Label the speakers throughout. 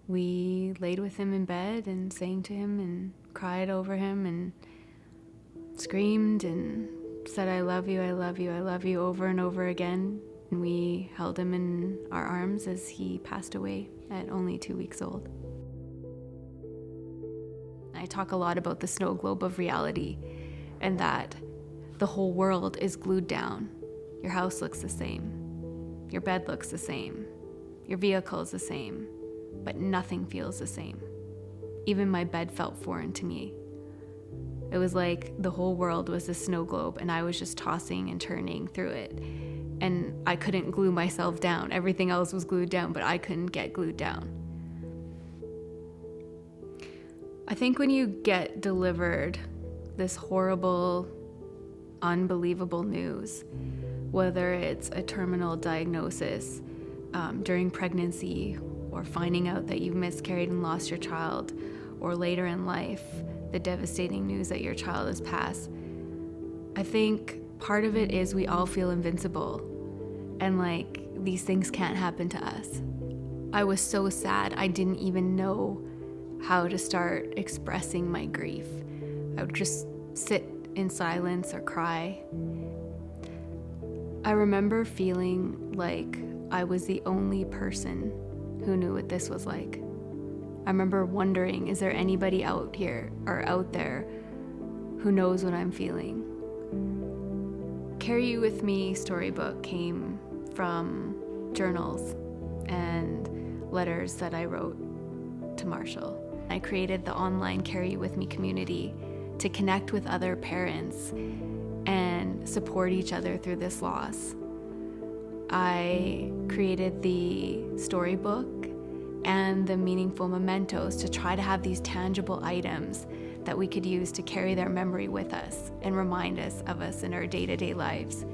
Speaker 1: We laid with him in bed and sang to him and cried over him and screamed and said, I love you, I love you, I love you over and over again. And we held him in our arms as he passed away at only 2 weeks old. I talk a lot about the snow globe of reality and that the whole world is glued down. Your house looks the same. Your bed looks the same. Your vehicle is the same, but nothing feels the same. Even my bed felt foreign to me. It was like the whole world was a snow globe and I was just tossing and turning through it. And I couldn't glue myself down. Everything else was glued down, but I couldn't get glued down. I think when you get delivered this horrible, unbelievable news, whether it's a terminal diagnosis during pregnancy, or finding out that you've miscarried and lost your child, or later in life, the devastating news that your child has passed, I think part of it is we all feel invincible and like these things can't happen to us. I was so sad I didn't even know how to start expressing my grief. I would just sit in silence or cry. I remember feeling like I was the only person who knew what this was like. I remember wondering, is there anybody out here or out there who knows what I'm feeling? Carry You With Me storybook came from journals and letters that I wrote to Marshall. I created the online Carry You With Me community to connect with other parents and support each other through this loss. I created the storybook and the meaningful mementos to try to have these tangible items that we could use to carry their memory with us and remind us of us in our day-to-day lives.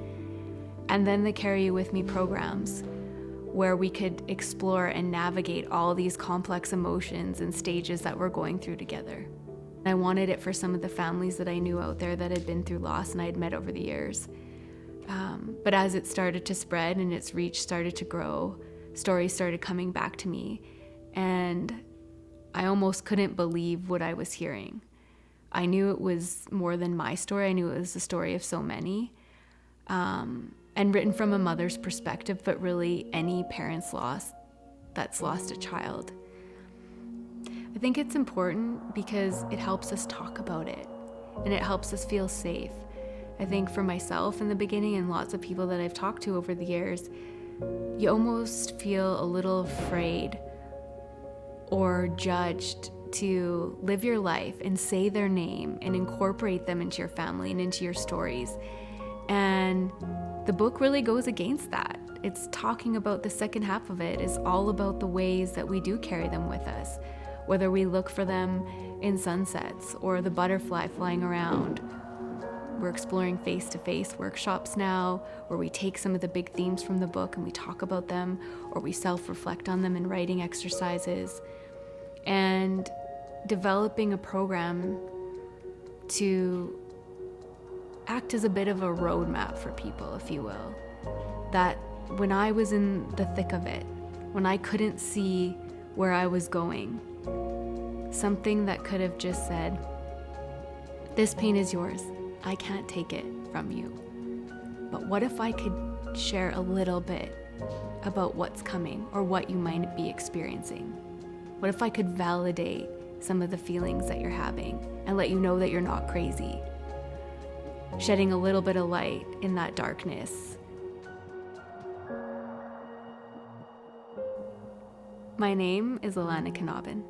Speaker 1: And then the Carry You With Me programs, where we could explore and navigate all these complex emotions and stages that we're going through together. I wanted it for some of the families that I knew out there that had been through loss and I had met over the years. But as it started to spread and its reach started to grow, stories started coming back to me, and I almost couldn't believe what I was hearing. I knew it was more than my story. I knew it was the story of so many, and written from a mother's perspective, but really any parent's loss that's lost a child. I think it's important because it helps us talk about it, and it helps us feel safe. I think for myself in the beginning and lots of people that I've talked to over the years, you almost feel a little afraid or judged to live your life and say their name and incorporate them into your family and into your stories. And the book really goes against that. It's talking about the second half of it is all about the ways that we do carry them with us, whether we look for them in sunsets or the butterfly flying around. We're exploring face-to-face workshops now where we take some of the big themes from the book and we talk about them, or we self-reflect on them in writing exercises, and developing a program to act as a bit of a roadmap for people, if you will. That when I was in the thick of it, when I couldn't see where I was going, something that could have just said, this pain is yours. I can't take it from you. But what if I could share a little bit about what's coming or what you might be experiencing? What if I could validate some of the feelings that you're having and let you know that you're not crazy? Shedding a little bit of light in that darkness. My name is Alana Kanabin.